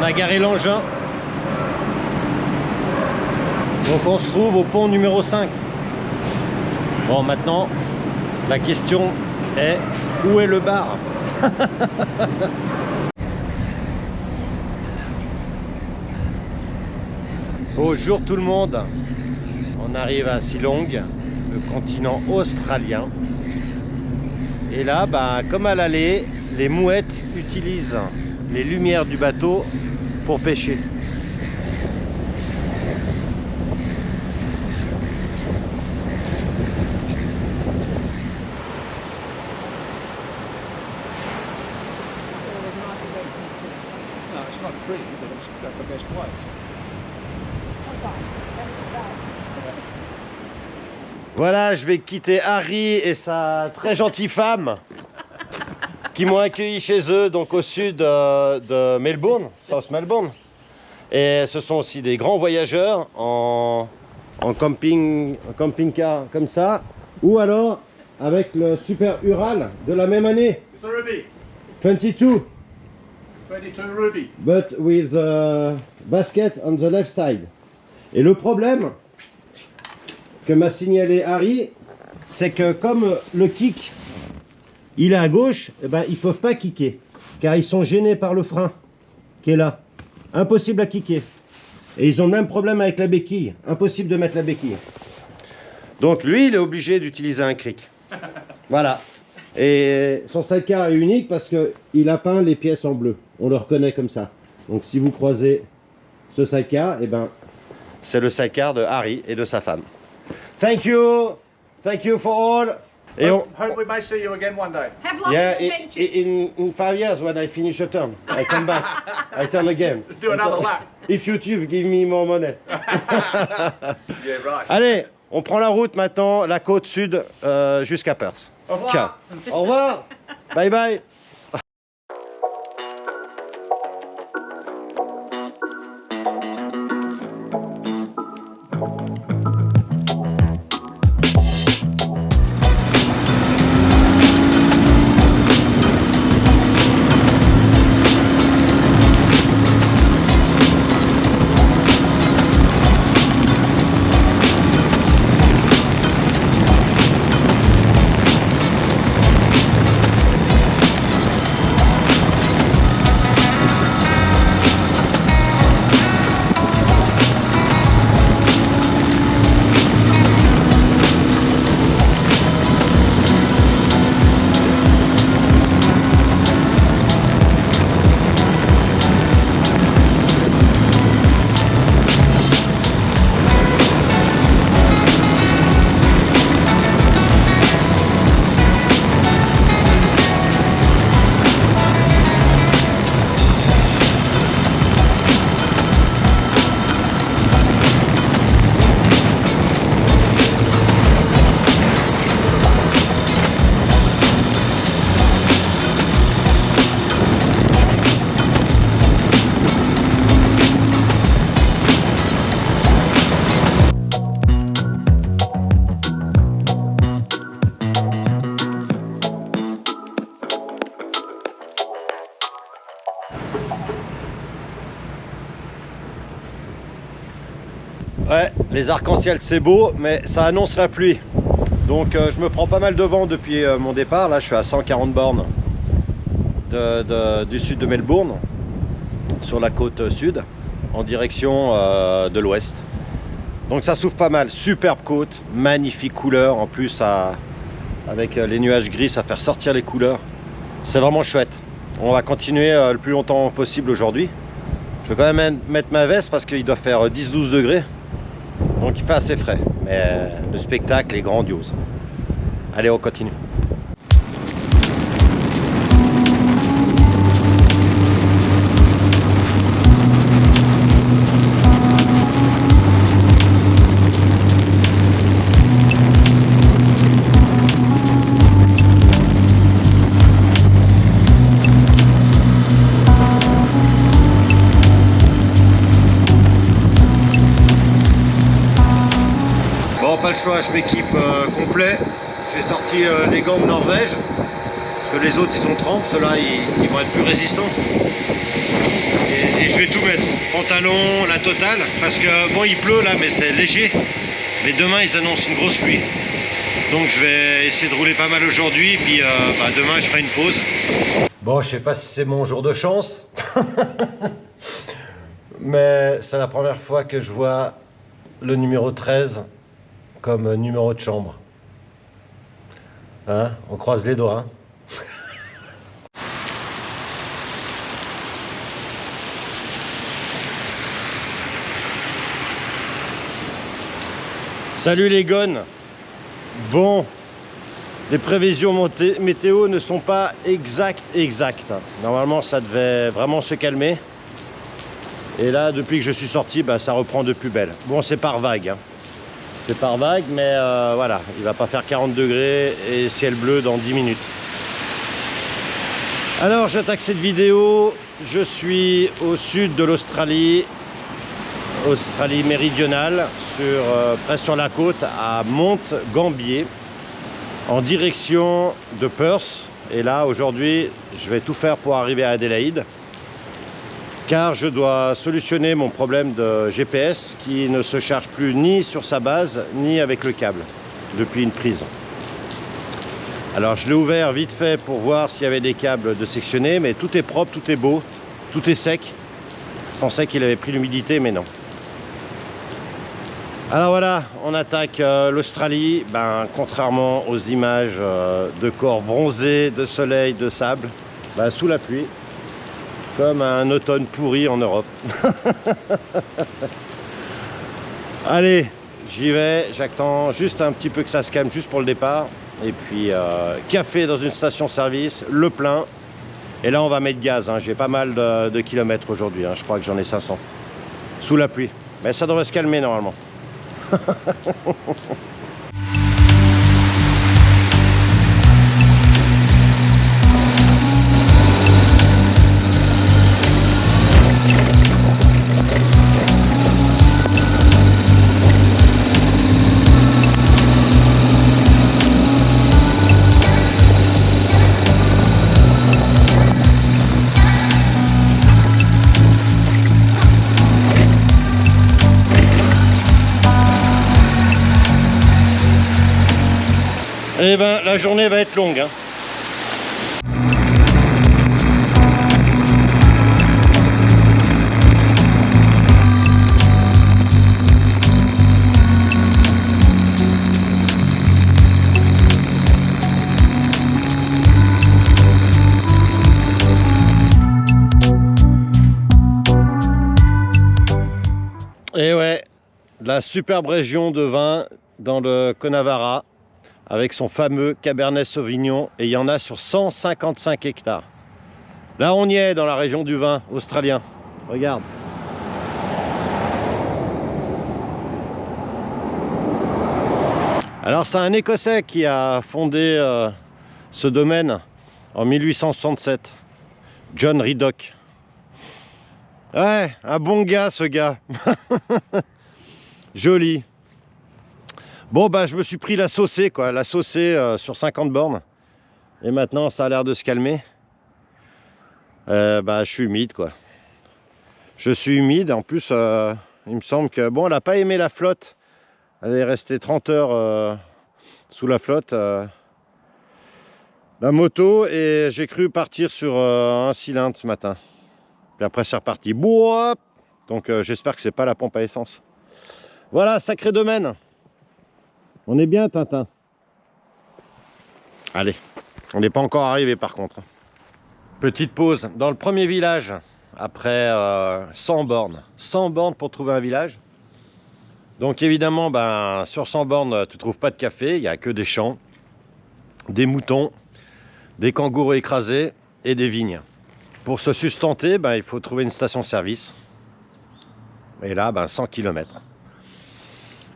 a garé l'engin. Donc on se trouve au pont numéro 5. Bon, maintenant, la question est, où est le bar? Bonjour tout le monde. On arrive à Shillong, le continent australien. Et là, bah, comme à l'aller, les mouettes utilisent les lumières du bateau pour pêcher. Voilà, je vais quitter Harry et sa très gentille femme qui m'ont accueilli chez eux, donc au sud de Melbourne, South Melbourne. Et ce sont aussi des grands voyageurs en camping-car comme ça, ou alors avec le Super Ural de la même année. 22. 22 Ruby. But with the basket on the left side. Et le problème que m'a signalé Harry, c'est que comme le kick il est à gauche, eh ben, ils peuvent pas kicker car ils sont gênés par le frein qui est là. Impossible à kicker. Et ils ont le même problème avec la béquille. Impossible de mettre la béquille. Donc lui, il est obligé d'utiliser un cric. Voilà. Et son sidecar est unique parce qu'il a peint les pièces en bleu. On le reconnaît comme ça. Donc si vous croisez ce sidecar, eh ben, c'est le sidecar de Harry et de sa femme. Thank you for all. Et Hope we may see you again one day. Have lots yeah, of adventures. in 5 years when I finish a term, I come back. I turn again. Let's do another lap. If YouTube give me more money. Yeah, right. Allez, on prend la route maintenant, la côte sud jusqu'à Perth. Au revoir. Ciao. Au revoir. Bye bye. Ouais, les arcs-en-ciel c'est beau, mais ça annonce la pluie. Donc je me prends pas mal de vent depuis mon départ. Là je suis à 140 bornes du sud de Melbourne, sur la côte sud, en direction de l'ouest. Donc ça souffle pas mal. Superbe côte, magnifique couleur. En plus avec les nuages gris, ça fait ressortir les couleurs. C'est vraiment chouette. On va continuer le plus longtemps possible aujourd'hui. Je vais quand même mettre ma veste parce qu'il doit faire 10-12 degrés. Donc il fait assez frais, mais le spectacle est grandiose. Allez, on continue. Pas le choix, je m'équipe complet. J'ai sorti les gants de Norvège parce que les autres ils sont trempes, ceux-là ils vont être plus résistants et je vais tout pantalon, la totale, parce que bon, il pleut là, mais c'est léger. Mais demain, ils annoncent une grosse pluie. Donc je vais essayer de rouler pas mal aujourd'hui, puis demain, je ferai une pause. Bon, je sais pas si c'est mon jour de chance, mais c'est la première fois que je vois le numéro 13 comme numéro de chambre. Hein? On croise les doigts. Hein? Salut les gones. Bon, les prévisions météo ne sont pas exactes. Normalement, ça devait vraiment se calmer. Et là, depuis que je suis sorti, ça reprend de plus belle. Bon, c'est par vague. Hein. C'est par vague, mais voilà, il va pas faire 40 degrés et ciel bleu dans 10 minutes. Alors, j'attaque cette vidéo. Je suis au sud de l'Australie. Australie méridionale, presque sur la côte à Mount Gambier, en direction de Perth. Et là aujourd'hui je vais tout faire pour arriver à Adélaïde, car je dois solutionner mon problème de GPS qui ne se charge plus ni sur sa base ni avec le câble depuis une prise. Alors je l'ai ouvert vite fait pour voir s'il y avait des câbles de sectionner, mais tout est propre, tout est beau, tout est sec. Je pensais qu'il avait pris l'humidité, mais non. Alors voilà, on attaque l'Australie, contrairement aux images de corps bronzés, de soleil, de sable, sous la pluie, comme un automne pourri en Europe. Allez, j'y vais, j'attends juste un petit peu que ça se calme, juste pour le départ, et puis café dans une station-service, le plein, et là on va mettre gaz, hein. J'ai pas mal de kilomètres aujourd'hui, hein. Je crois que j'en ai 500, sous la pluie, mais ça devrait se calmer normalement. Eh ben, la journée va être longue. Hein. Et ouais, la superbe région de vin dans le Connemara, avec son fameux Cabernet Sauvignon, et il y en a sur 155 hectares. Là on y est dans la région du vin australien, regarde. Alors c'est un Écossais qui a fondé ce domaine en 1867, John Ridock. Ouais, un bon gars ce gars. Joli. Bon je me suis pris la saucée quoi, la saucée sur 50 bornes. Et maintenant ça a l'air de se calmer. Je suis humide quoi. Je suis humide, en plus il me semble que bon, elle n'a pas aimé la flotte. Elle est restée 30 heures sous la flotte. La moto, et j'ai cru partir sur un cylindre ce matin. Puis après c'est reparti. Boum. Donc j'espère que c'est pas la pompe à essence. Voilà, sacré domaine. On est bien, Tintin. Allez, on n'est pas encore arrivé par contre. Petite pause dans le premier village, après 100 bornes. 100 bornes pour trouver un village. Donc évidemment, sur 100 bornes, tu ne trouves pas de café, il n'y a que des champs, des moutons, des kangourous écrasés et des vignes. Pour se sustenter, il faut trouver une station-service. Et là, 100 km.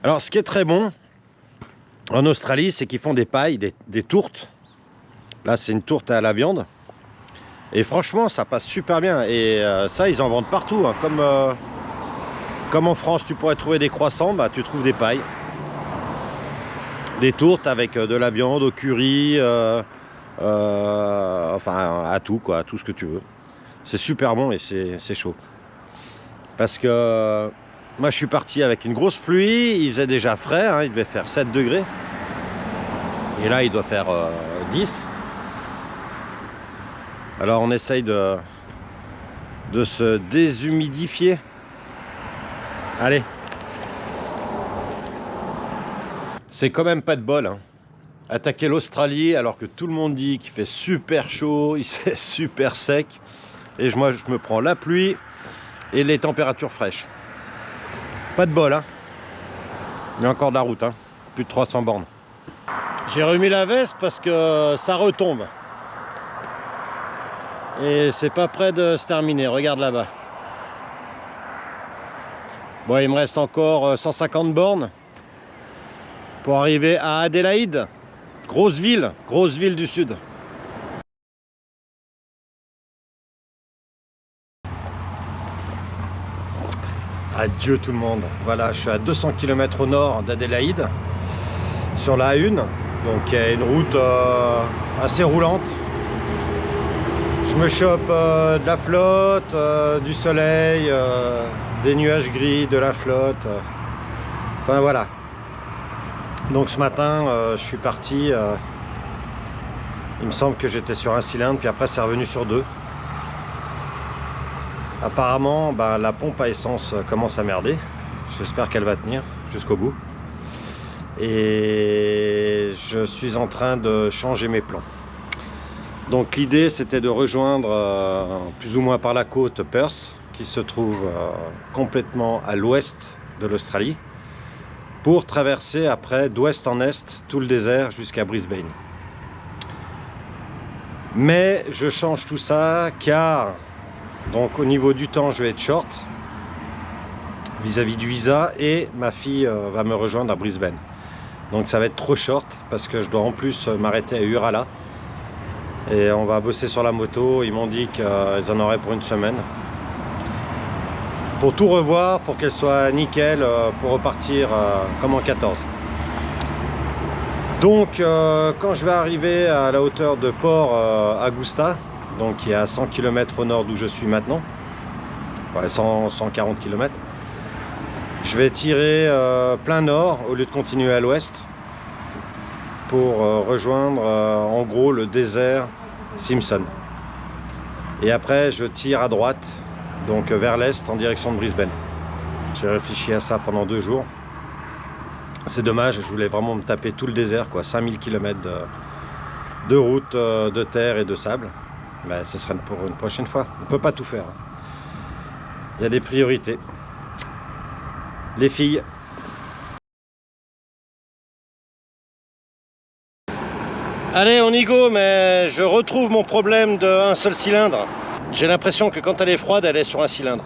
Alors ce qui est très bon en Australie, c'est qu'ils font des pailles, des tourtes. Là, c'est une tourte à la viande. Et franchement, ça passe super bien. Et ça, ils en vendent partout. Hein. Comme en France, tu pourrais trouver des croissants, tu trouves des pailles. Des tourtes avec de la viande au curry, enfin à tout, quoi, à tout ce que tu veux. C'est super bon et c'est chaud. Parce que moi je suis parti avec une grosse pluie, il faisait déjà frais, hein, il devait faire 7 degrés. Et là il doit faire 10. Alors on essaye de se déshumidifier. Allez. C'est quand même pas de bol, hein. Attaquer l'Australie alors que tout le monde dit qu'il fait super chaud, il fait super sec. Et moi je me prends la pluie et les températures fraîches. Pas de bol, hein. Il y a encore de la route, hein. Plus de 300 bornes. J'ai remis la veste parce que ça retombe. Et c'est pas près de se terminer, regarde là-bas. Bon, il me reste encore 150 bornes pour arriver à Adélaïde. Grosse ville du sud. Adieu tout le monde. Voilà, je suis à 200 km au nord d'Adélaïde, sur la A1. Donc il y a une route assez roulante. Je me chope de la flotte, du soleil, des nuages gris, de la flotte. Enfin voilà. Donc ce matin, je suis parti. Il me semble que j'étais sur un cylindre, puis après c'est revenu sur 2. Apparemment, la pompe à essence commence à merder. J'espère qu'elle va tenir jusqu'au bout. Et je suis en train de changer mes plans. Donc l'idée c'était de rejoindre plus ou moins par la côte Perth, qui se trouve complètement à l'ouest de l'Australie, pour traverser après d'ouest en est tout le désert jusqu'à Brisbane. Mais je change tout ça car donc au niveau du temps je vais être short vis-à-vis du visa, et ma fille va me rejoindre à Brisbane. Donc ça va être trop short parce que je dois en plus m'arrêter à Urala. Et on va bosser sur la moto. Ils m'ont dit qu'ils en auraient pour une semaine. Pour tout revoir, pour qu'elle soit nickel, pour repartir comme en 14. Donc quand je vais arriver à la hauteur de Port Augusta, donc qui est à 100 km au nord d'où je suis maintenant, ouais, 140 km, je vais tirer plein nord au lieu de continuer à l'ouest pour rejoindre en gros le désert Simpson. Et après je tire à droite, donc vers l'est en direction de Brisbane. J'ai réfléchi à ça pendant 2 jours. C'est dommage, je voulais vraiment me taper tout le désert, quoi, 5000 km de route de terre et de sable. Mais ce sera pour une prochaine fois. On ne peut pas tout faire. Il y a des priorités. Les filles. Allez, on y go, mais je retrouve mon problème d'un seul cylindre. J'ai l'impression que quand elle est froide, elle est sur un cylindre.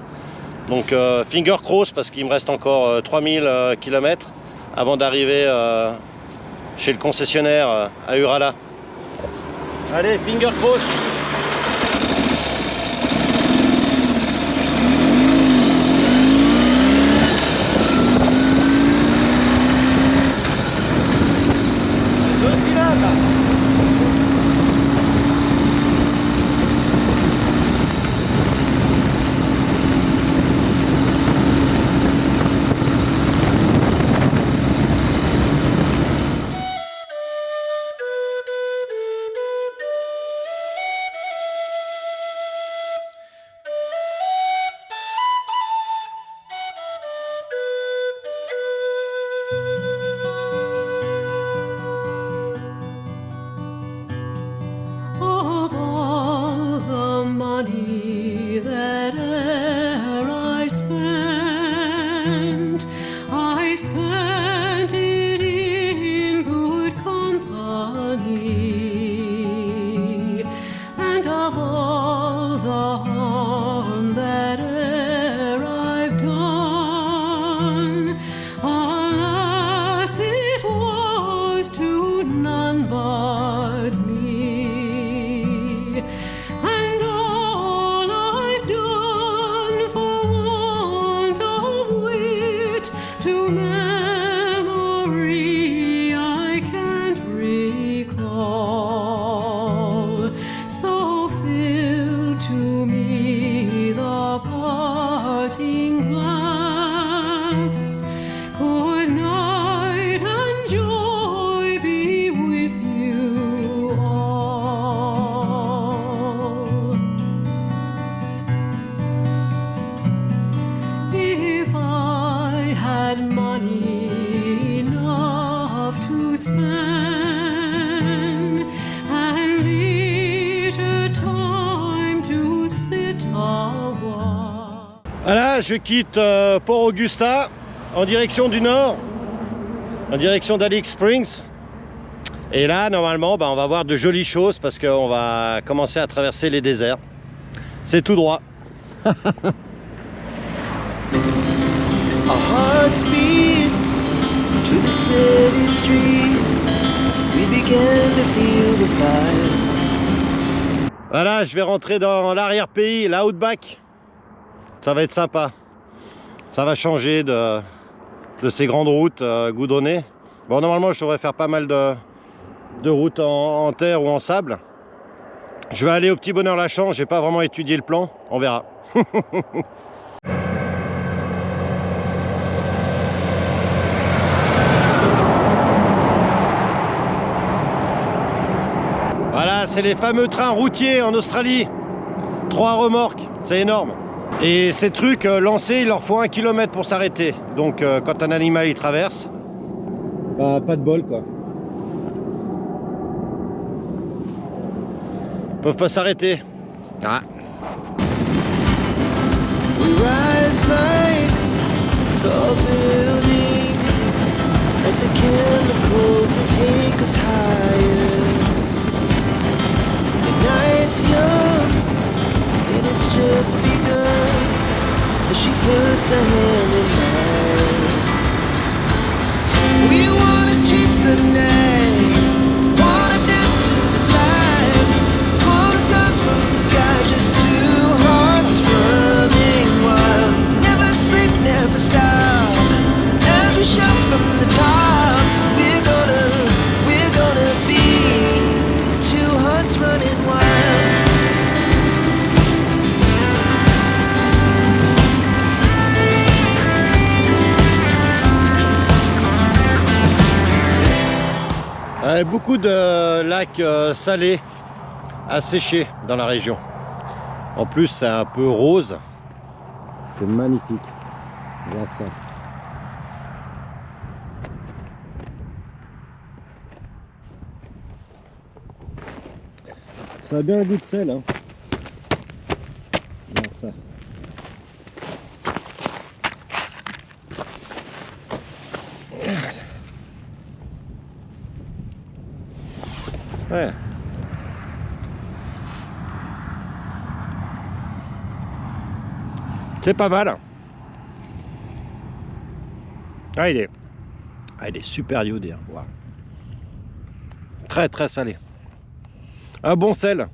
Donc finger cross, parce qu'il me reste encore 3000 km avant d'arriver chez le concessionnaire à Urala. Allez, finger cross. parting glass. Good night and joy be with you all. If I had money enough to spend and leisure time to sit a while. Voilà, je quitte Port Augusta en direction du nord, en direction d'Alice Springs. Et là, normalement, on va voir de jolies choses parce qu'on va commencer à traverser les déserts. C'est tout droit. Our hearts beat to the city streets. We began to feel the fire. Voilà, je vais rentrer dans l'arrière-pays, l'Outback. Ça va être sympa. Ça va changer de ces grandes routes goudronnées. Bon, normalement, je devrais faire pas mal de routes en terre ou en sable. Je vais aller au Petit Bonheur Lachance. J'ai pas vraiment étudié le plan. On verra. Voilà, c'est les fameux trains routiers en Australie. 3 remorques, c'est énorme. Et ces trucs lancés, il leur faut 1 km pour s'arrêter. Donc quand un animal il traverse, bah pas de bol quoi. Ils peuvent pas s'arrêter. Ah. We rise like tall buildings as the chemicals they take us higher. The night's young and it's just begun as she puts her hand in mine. We wanna chase the night, wanna dance to the light, pull the stars from the sky, just two hearts running wild. Never sleep, never stop, as we shout from the top. We're gonna be two hearts running wild. Beaucoup de lacs salés à sécher dans la région. En plus, c'est un peu rose. C'est magnifique. Regarde ça. Ça a bien un goût de sel, hein. Regarde ça. Ouais. C'est pas mal. Ah, il est super iodé. Hein. Wow. Très très salé. Un bon sel.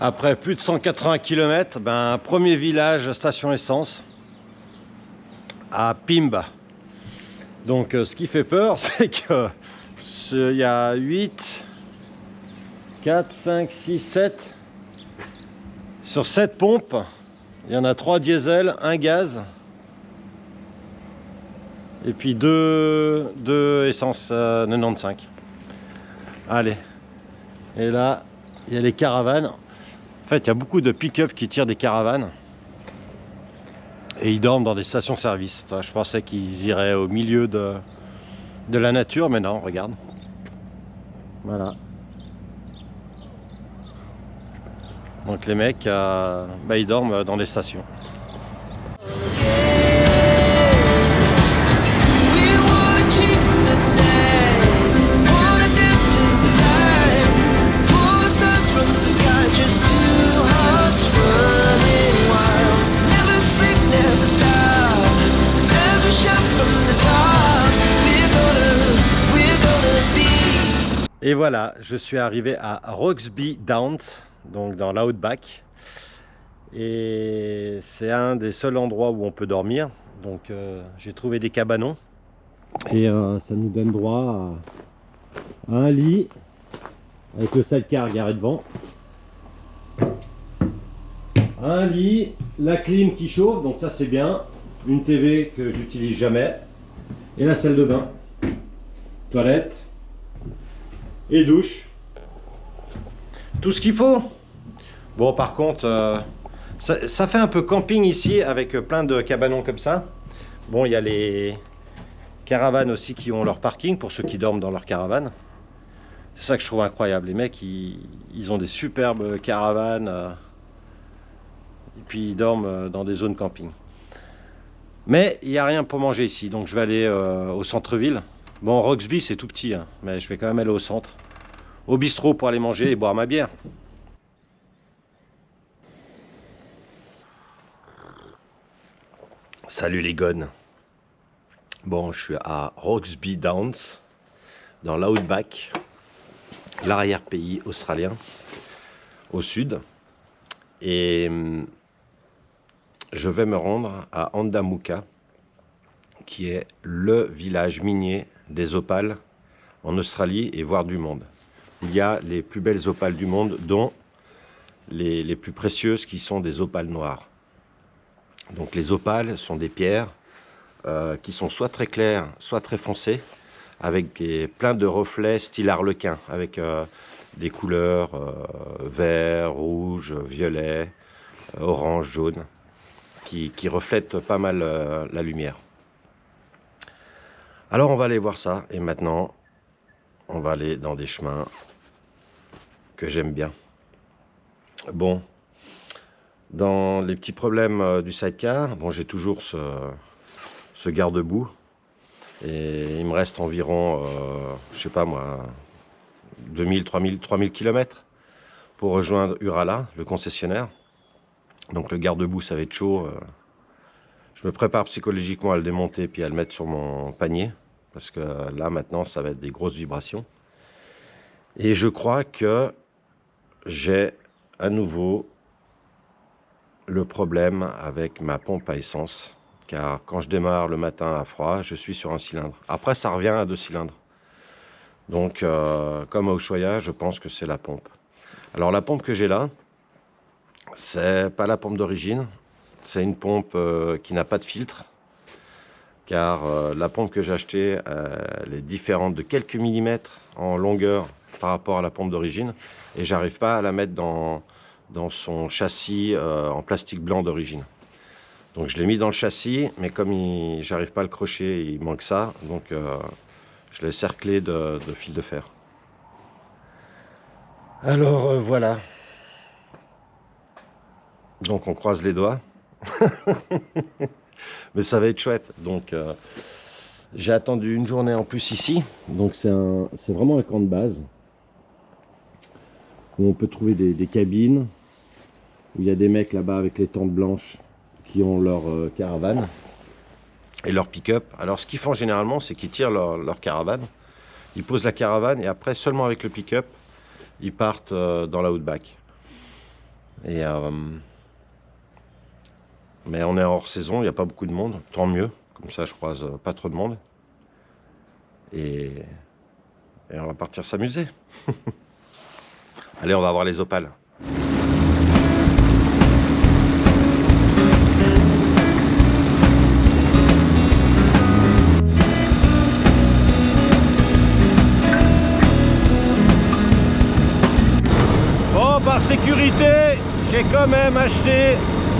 Après plus de 180 km, premier village, station essence, à Pimba. Donc ce qui fait peur, c'est que il y a 8, 4, 5, 6, 7. Sur 7 pompes, il y en a 3 diesel, 1 gaz. Et puis 2 essence 95. Allez. Et là, il y a les caravanes. En fait, il y a beaucoup de pick-up qui tirent des caravanes. Et ils dorment dans des stations-service. Je pensais qu'ils iraient au milieu de la nature, mais non, regarde. Voilà. Donc les mecs, ils dorment dans les stations. Et voilà, je suis arrivé à Roxby Downs. donc dans l'Outback. Et c'est un des seuls endroits où on peut dormir. Donc j'ai trouvé des cabanons. Et ça nous donne droit à un lit avec le sidecar garé devant. Un lit, la clim qui chauffe, donc ça c'est bien. Une TV que j'utilise jamais. Et la salle de bain. Toilette. Et douche. Tout ce qu'il faut. Bon, par contre, ça fait un peu camping ici avec plein de cabanons comme ça. Bon, il y a les caravanes aussi qui ont leur parking pour ceux qui dorment dans leur caravane. C'est ça que je trouve incroyable. Les mecs, ils ont des superbes caravanes. Et puis ils dorment dans des zones camping. Mais il n'y a rien pour manger ici. Donc je vais aller au centre-ville. Bon, Roxby, c'est tout petit, hein, mais je vais quand même aller au centre. Au bistrot pour aller manger et boire ma bière. Salut les gones. Bon, je suis à Roxby Downs, dans l'Outback, l'arrière-pays australien, au sud. Et je vais me rendre à Andamooka, qui est le village minier des opales en Australie et voire du monde. Il y a les plus belles opales du monde, dont les plus précieuses qui sont des opales noires. Donc les opales sont des pierres qui sont soit très claires, soit très foncées, avec plein de reflets style arlequin, avec des couleurs vert, rouge, violet, orange, jaune, qui reflètent pas mal la lumière. Alors on va aller voir ça, et maintenant on va aller dans des chemins que j'aime bien. Bon, dans les petits problèmes du sidecar, bon, j'ai toujours ce garde-boue, et il me reste environ, je sais pas moi, 2000, 3000 km pour rejoindre Urala, le concessionnaire. Donc le garde-boue, ça va être chaud. Je me prépare psychologiquement à le démonter puis à le mettre sur mon panier, parce que là maintenant ça va être des grosses vibrations. Et je crois que j'ai à nouveau le problème avec ma pompe à essence, car quand je démarre le matin à froid, je suis sur un cylindre. Après ça revient à 2 cylindres. Donc comme à Ushuaïa, je pense que c'est la pompe. Alors la pompe que j'ai là, c'est pas la pompe d'origine, c'est une pompe qui n'a pas de filtre, car la pompe que j'ai achetée, elle est différente de quelques millimètres en longueur par rapport à la pompe d'origine, et j'arrive pas à la mettre dans son châssis en plastique blanc d'origine. Donc je l'ai mis dans le châssis, mais comme j'arrive pas à le crocher, il manque ça, donc je l'ai cerclé de fil de fer. Alors voilà. Donc on croise les doigts. Mais ça va être chouette. Donc j'ai attendu une journée en plus ici. Donc c'est vraiment un camp de base où on peut trouver des cabines, où il y a des mecs là-bas avec les tentes blanches qui ont leur caravane et leur pick-up. Alors ce qu'ils font généralement, c'est qu'ils tirent leur caravane, ils posent la caravane et après seulement avec le pick-up, ils partent dans la Outback. Et mais on est hors saison, il n'y a pas beaucoup de monde, tant mieux, comme ça je croise pas trop de monde. Et on va partir s'amuser. Allez, on va voir les opales. Bon, par sécurité, j'ai quand même acheté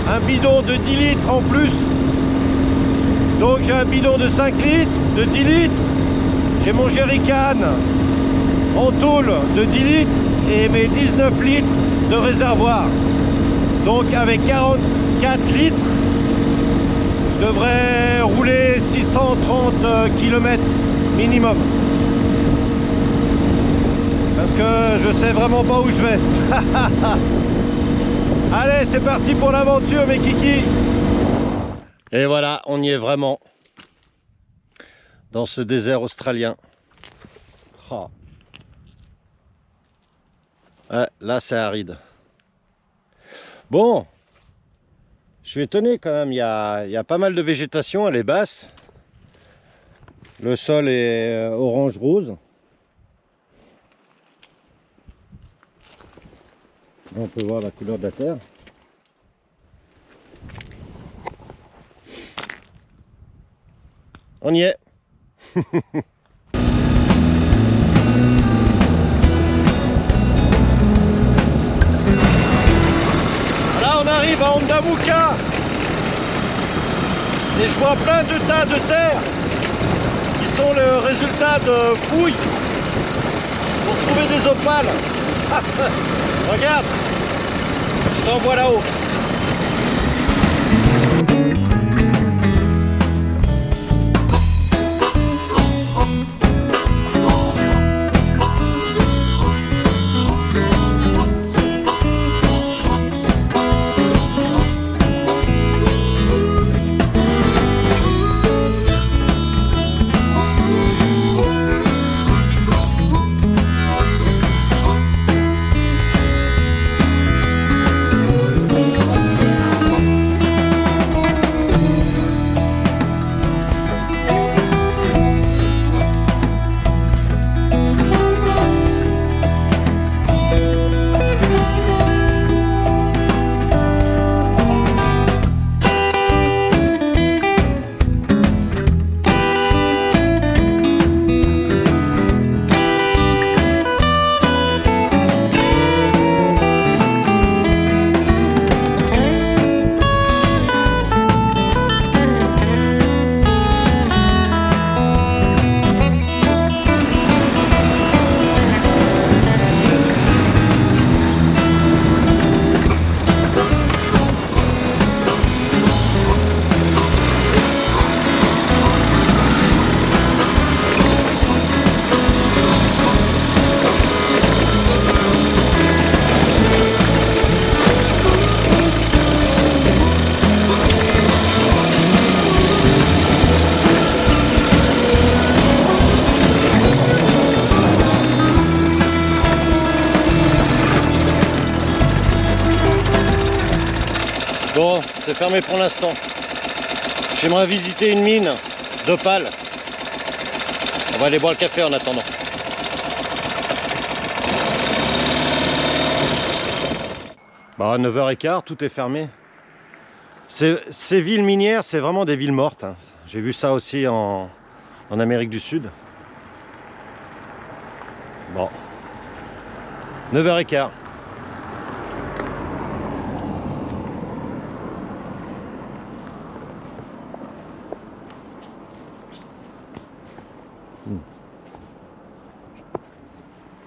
un bidon de 10 litres en plus. Donc j'ai un bidon de 5 litres, de 10 litres. J'ai mon jerrycan en tôle de 10 litres et mes 19 litres de réservoir. Donc avec 44 litres, je devrais rouler 630 km minimum. Parce que je sais vraiment pas où je vais. Allez, c'est parti pour l'aventure, mes kikis. Et voilà, on y est vraiment. Dans ce désert australien. Oh. Ouais, là, c'est aride. Bon, je suis étonné quand même, il y a pas mal de végétation, elle est basse. Le sol est orange-rose. On peut voir la couleur de la terre. On y est. Là on arrive à Ondamuka. Et je vois plein de tas de terre qui sont le résultat de fouilles pour trouver des opales. Regarde, je t'envoie là-haut. Bon, c'est fermé pour l'instant. J'aimerais visiter une mine d'opale. On va aller boire le café en attendant. Bah, à 9h15, tout est fermé. Ces villes minières, c'est vraiment des villes mortes, hein. J'ai vu ça aussi en Amérique du Sud. Bon. 9h15.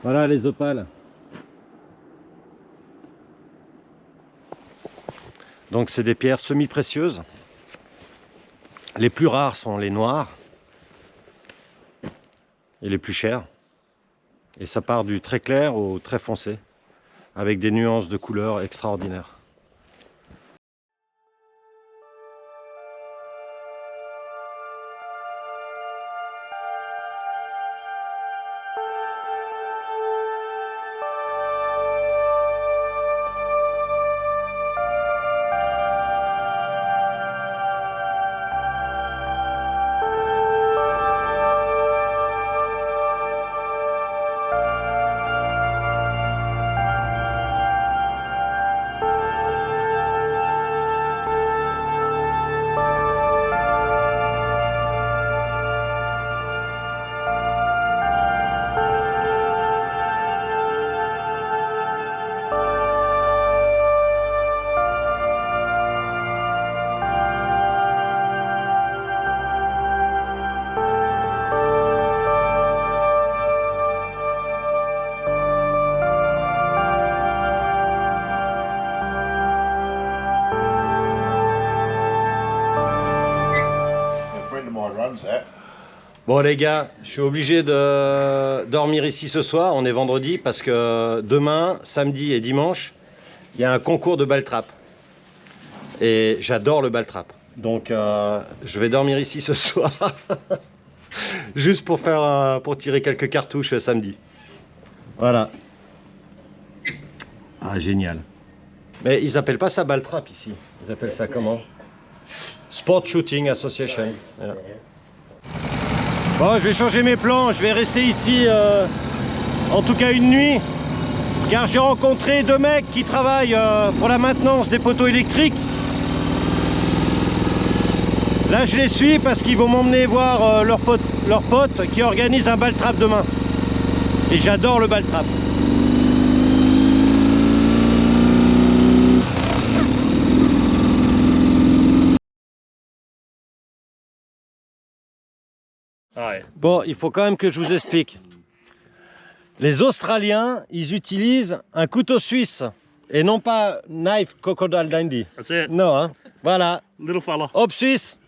Voilà les opales. Donc c'est des pierres semi-précieuses. Les plus rares sont les noires et les plus chères. Et ça part du très clair au très foncé, avec des nuances de couleurs extraordinaires. Bon les gars, je suis obligé de dormir ici ce soir, on est vendredi, parce que demain, samedi et dimanche, il y a un concours de ball-trap. Et j'adore le ball-trap. Donc je vais dormir ici ce soir, juste pour tirer quelques cartouches samedi. Voilà. Ah génial. Mais ils appellent pas ça ball trap ici. Ils appellent ça comment? Sport Shooting Association. Voilà. Bon, je vais changer mes plans. Je vais rester ici en tout cas une nuit. Car j'ai rencontré 2 mecs qui travaillent pour la maintenance des poteaux électriques. Là, je les suis parce qu'ils vont m'emmener voir leur pote qui organise un ball trap demain. Et j'adore le ball trap. Bon, il faut quand même que je vous explique. Les Australiens, ils utilisent un couteau suisse et non pas knife crocodile dundee. That's it. Non, hein. Voilà. Little fella. Hop suisse.